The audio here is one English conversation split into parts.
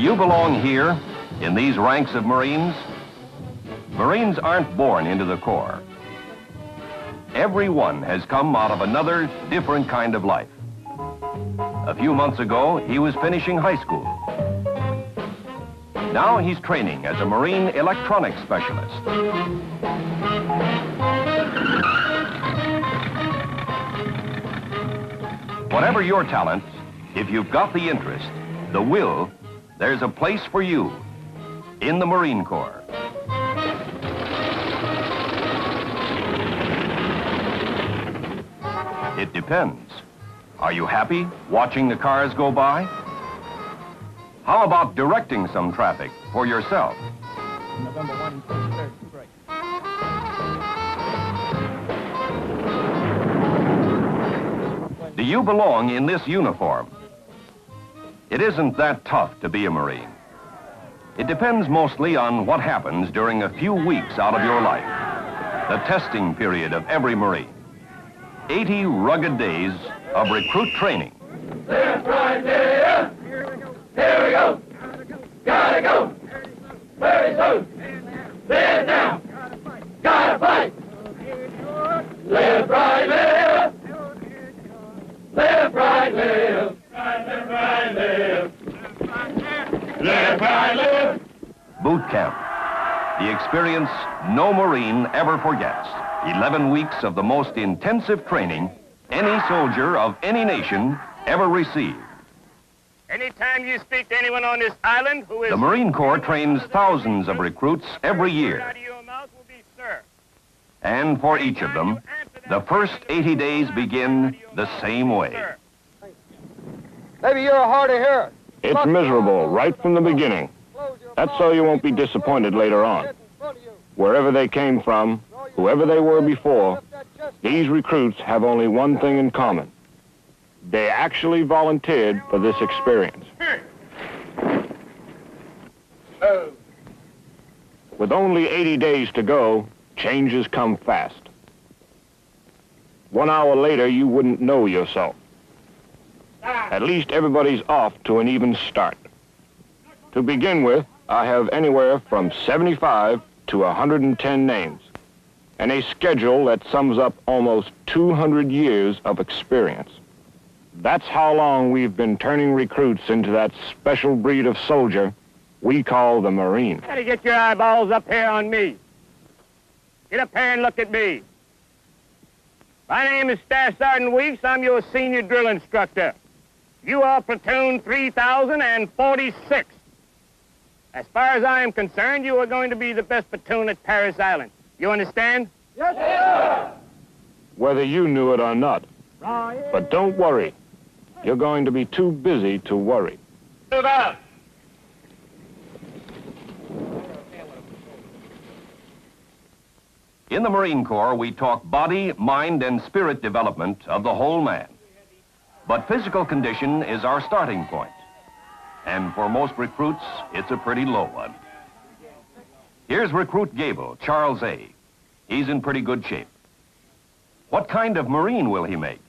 you belong here, in these ranks of Marines? Marines aren't born into the Corps. Every one has come out of another, different kind of life. A few months ago, he was finishing high school. Now he's training as a Marine electronics specialist. Whatever your talent, if you've got the interest, the will, there's a place for you in the Marine Corps. It depends. Are you happy watching the cars go by? How about directing some traffic for yourself? November 1 and 33rd, Do you belong in this uniform? It isn't that tough to be a Marine. It depends mostly on what happens during a few weeks out of your life, the testing period of every Marine. 80 rugged days of recruit training. Left, right, there. Here we go. Gotta go. Very soon. Lay it down. Gotta fight. Left, right, left. Left, right, left. Left, right, left. Left, right, left. Boot camp. The experience no Marine ever forgets. 11 weeks of the most intensive training any soldier of any nation ever received. Anytime you speak to anyone on this island who is... The Marine Corps trains thousands of recruits every year. Out of your mouth will be, sir. And for each of them, the first 80 days begin the same way. Maybe you're hard to hear. It's miserable right from the beginning. That's so you won't be disappointed later on. Wherever they came from, whoever they were before, these recruits have only one thing in common. They actually volunteered for this experience. With only 80 days to go, changes come fast. 1 hour later, you wouldn't know yourself. At least everybody's off to an even start. To begin with, I have anywhere from 75 to 110 names, and a schedule that sums up almost 200 years of experience. That's how long we've been turning recruits into that special breed of soldier we call the Marine. Gotta get your eyeballs up here on me. Get up here and look at me. My name is Staff Sergeant Weeks. I'm your senior drill instructor. You are platoon 3046. As far as I am concerned, you are going to be the best platoon at Parris Island. You understand? Yes, sir. Whether you knew it or not. But don't worry. You're going to be too busy to worry. Move out. In the Marine Corps, we talk body, mind, and spirit development of the whole man. But physical condition is our starting point. And for most recruits, it's a pretty low one. Here's recruit Gable, Charles A. He's in pretty good shape. What kind of Marine will he make?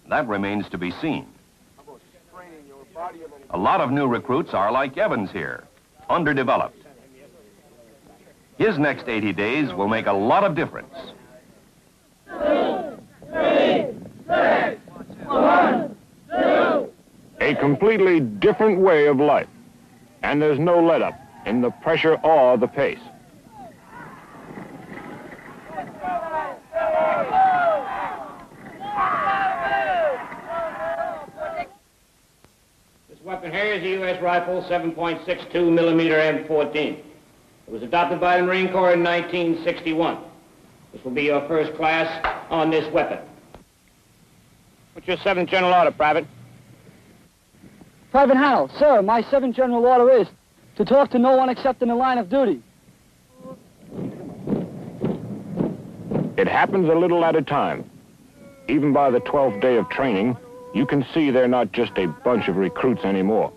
That remains to be seen. A lot of new recruits are like Evans here, underdeveloped. His next 80 days will make a lot of difference. 2, 3, 6, 1, 2. A completely different way of life. And there's no let-up in the pressure or the pace. This weapon here is a U.S. rifle, 7.62 millimeter M14. It was adopted by the Marine Corps in 1961. This will be your first class on this weapon. What's your 7th General Order, Private? Private Hannell, sir, my 7th General Order is to talk to no one except in the line of duty. It happens a little at a time. Even by the 12th day of training, you can see they're not just a bunch of recruits anymore.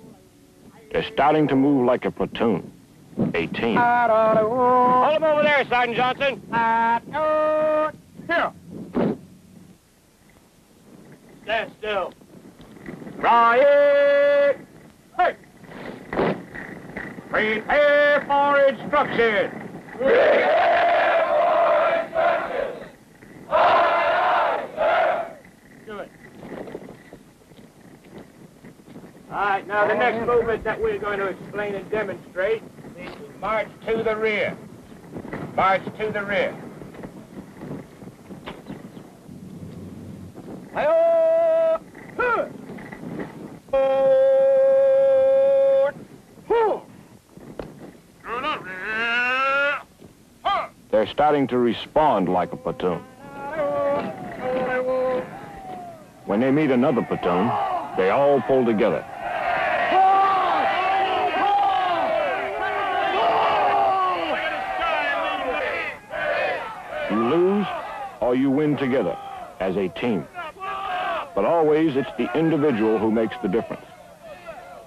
They're starting to move like a platoon, a team. Hold him over there, Sergeant Johnson. Here. Stand still. Riot! Hey! Prepare for instruction. Good. All right, now the next movement that we're going to explain and demonstrate is march to the rear. March to the rear. Hi-oh! Huh! They're starting to respond like a platoon. When they meet another platoon, they all pull together. You lose or you win together as a team. But always it's the individual who makes the difference.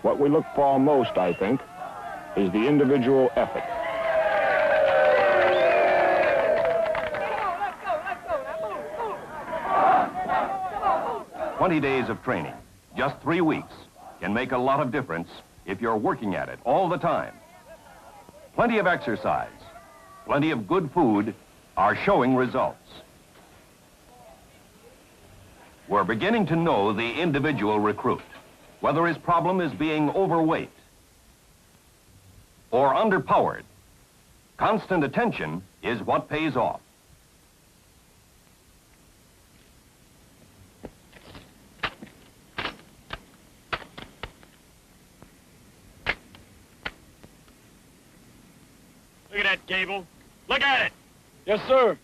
What we look for most, I think, is the individual effort. "20 days of training, just 3 weeks, can make a lot of difference if you're working at it all the time. Plenty of exercise, plenty of good food are showing results. We're beginning to know the individual recruit, whether his problem is being overweight or underpowered. Constant attention is what pays off. Look at that, Gable. Look at it. Yes, sir.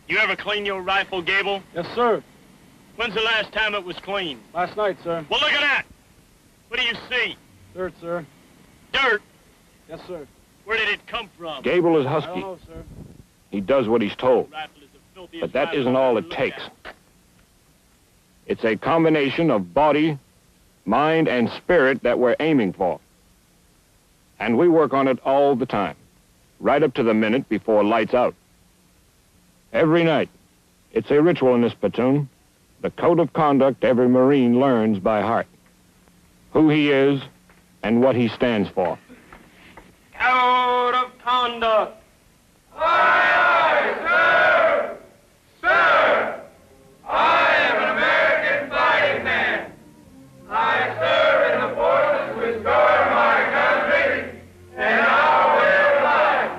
You ever clean your rifle, Gable? Yes, sir. When's the last time it was cleaned? Last night, sir. Well, look at that. What do you see? Dirt, sir. Dirt? Yes, sir. Where did it come from? Gable is I don't husky. know, sir. He does what he's told. Rifle is the filthiest But that rifle isn't I've all ever it looked takes. at. It's a combination of body, mind, and spirit that we're aiming for. And we work on it all the time, right up to the minute before lights out. Every night. It's a ritual in this platoon, the code of conduct every Marine learns by heart. Who he is and what he stands for. Code of conduct. Aye, sir! Sir! I am an American fighting man. I serve in the forces which guard my country and our way of life.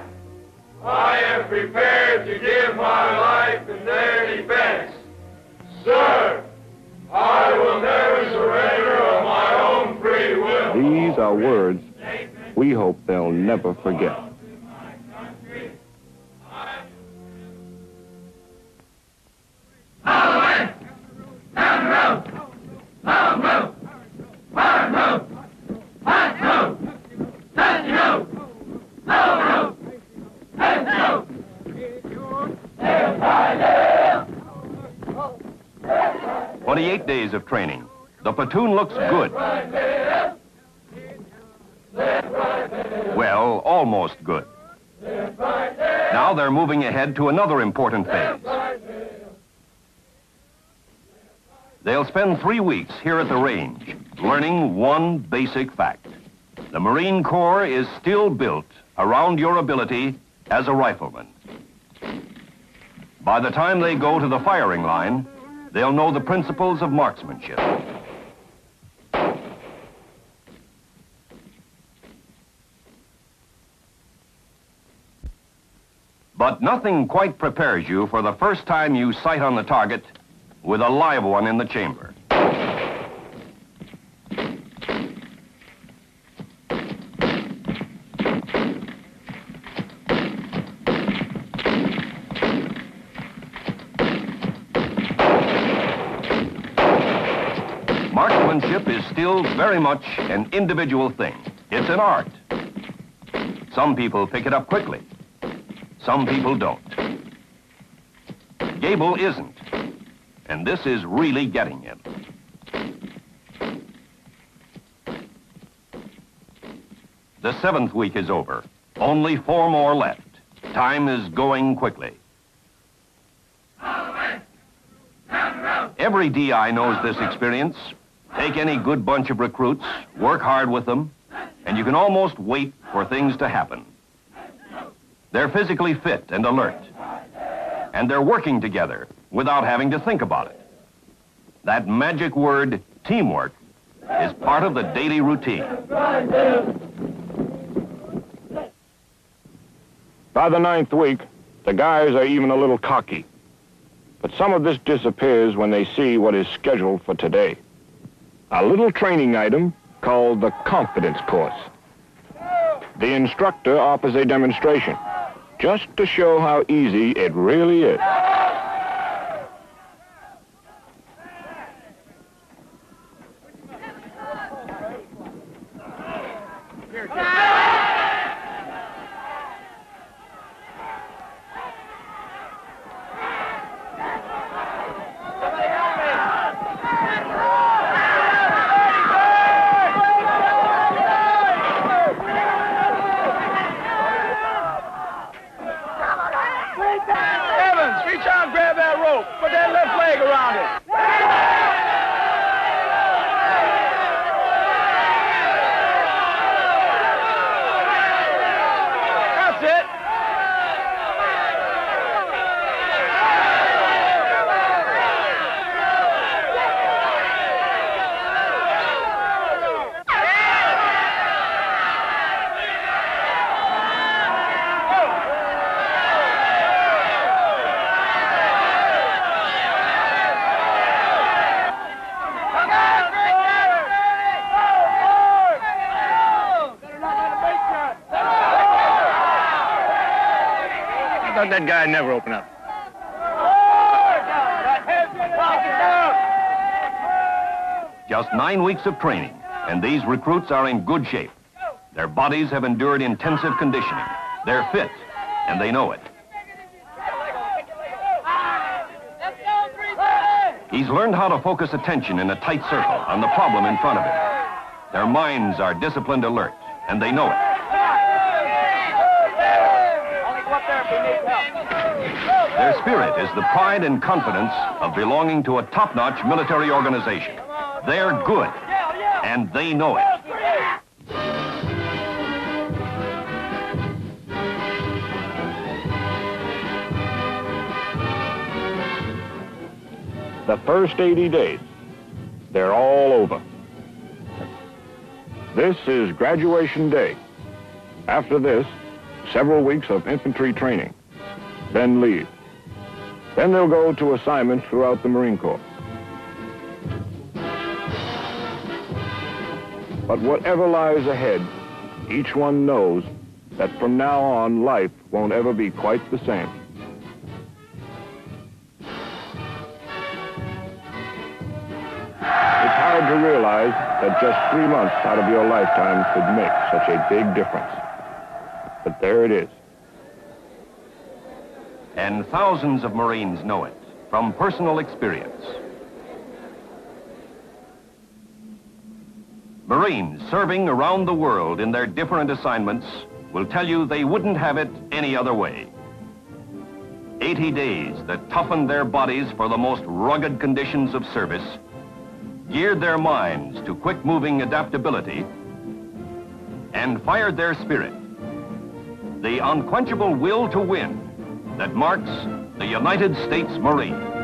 I am prepared to give my life in their defense. Sir, I will never surrender of my own free will. These are words we hope they'll never forget. "28 days of training. The platoon looks good. Well, almost good. Now they're moving ahead to another important phase. They'll spend 3 weeks here at the range, learning one basic fact. The Marine Corps is still built around your ability as a rifleman. By the time they go to the firing line, they'll know the principles of marksmanship. But nothing quite prepares you for the first time you sight on the target with a live one in the chamber. Marksmanship is still very much an individual thing. It's an art. Some people pick it up quickly. Some people don't. Gable isn't. And this is really getting him. The 7th week is over. Only 4 more left. Time is going quickly. Every DI knows this experience. Take any good bunch of recruits, work hard with them, and you can almost wait for things to happen. They're physically fit and alert, and they're working together without having to think about it. That magic word, teamwork, is part of the daily routine. By the 9th week, the guys are even a little cocky. But some of this disappears when they see what is scheduled for today. A little training item called the confidence course. The instructor offers a demonstration, just to show how easy it really is. Evans, reach out and grab that rope. Put that left leg around it. That's it. I thought that guy never opened up. Just 9 weeks of training, and these recruits are in good shape. Their bodies have endured intensive conditioning. They're fit, and they know it. He's learned how to focus attention in a tight circle on the problem in front of him. Their minds are disciplined alert, and they know it. Their spirit is the pride and confidence of belonging to a top-notch military organization. They're good, and they know it. The first 80 days, they're all over. This is graduation day. After this, several weeks of infantry training, then leave. Then they'll go to assignments throughout the Marine Corps. But whatever lies ahead, each one knows that from now on, life won't ever be quite the same. It's hard to realize that just 3 months out of your lifetime could make such a big difference. But there it is. And thousands of Marines know it from personal experience. Marines serving around the world in their different assignments will tell you they wouldn't have it any other way. 80 days that toughened their bodies for the most rugged conditions of service, geared their minds to quick-moving adaptability, and fired their spirit. The unquenchable will to win that marks the United States Marine.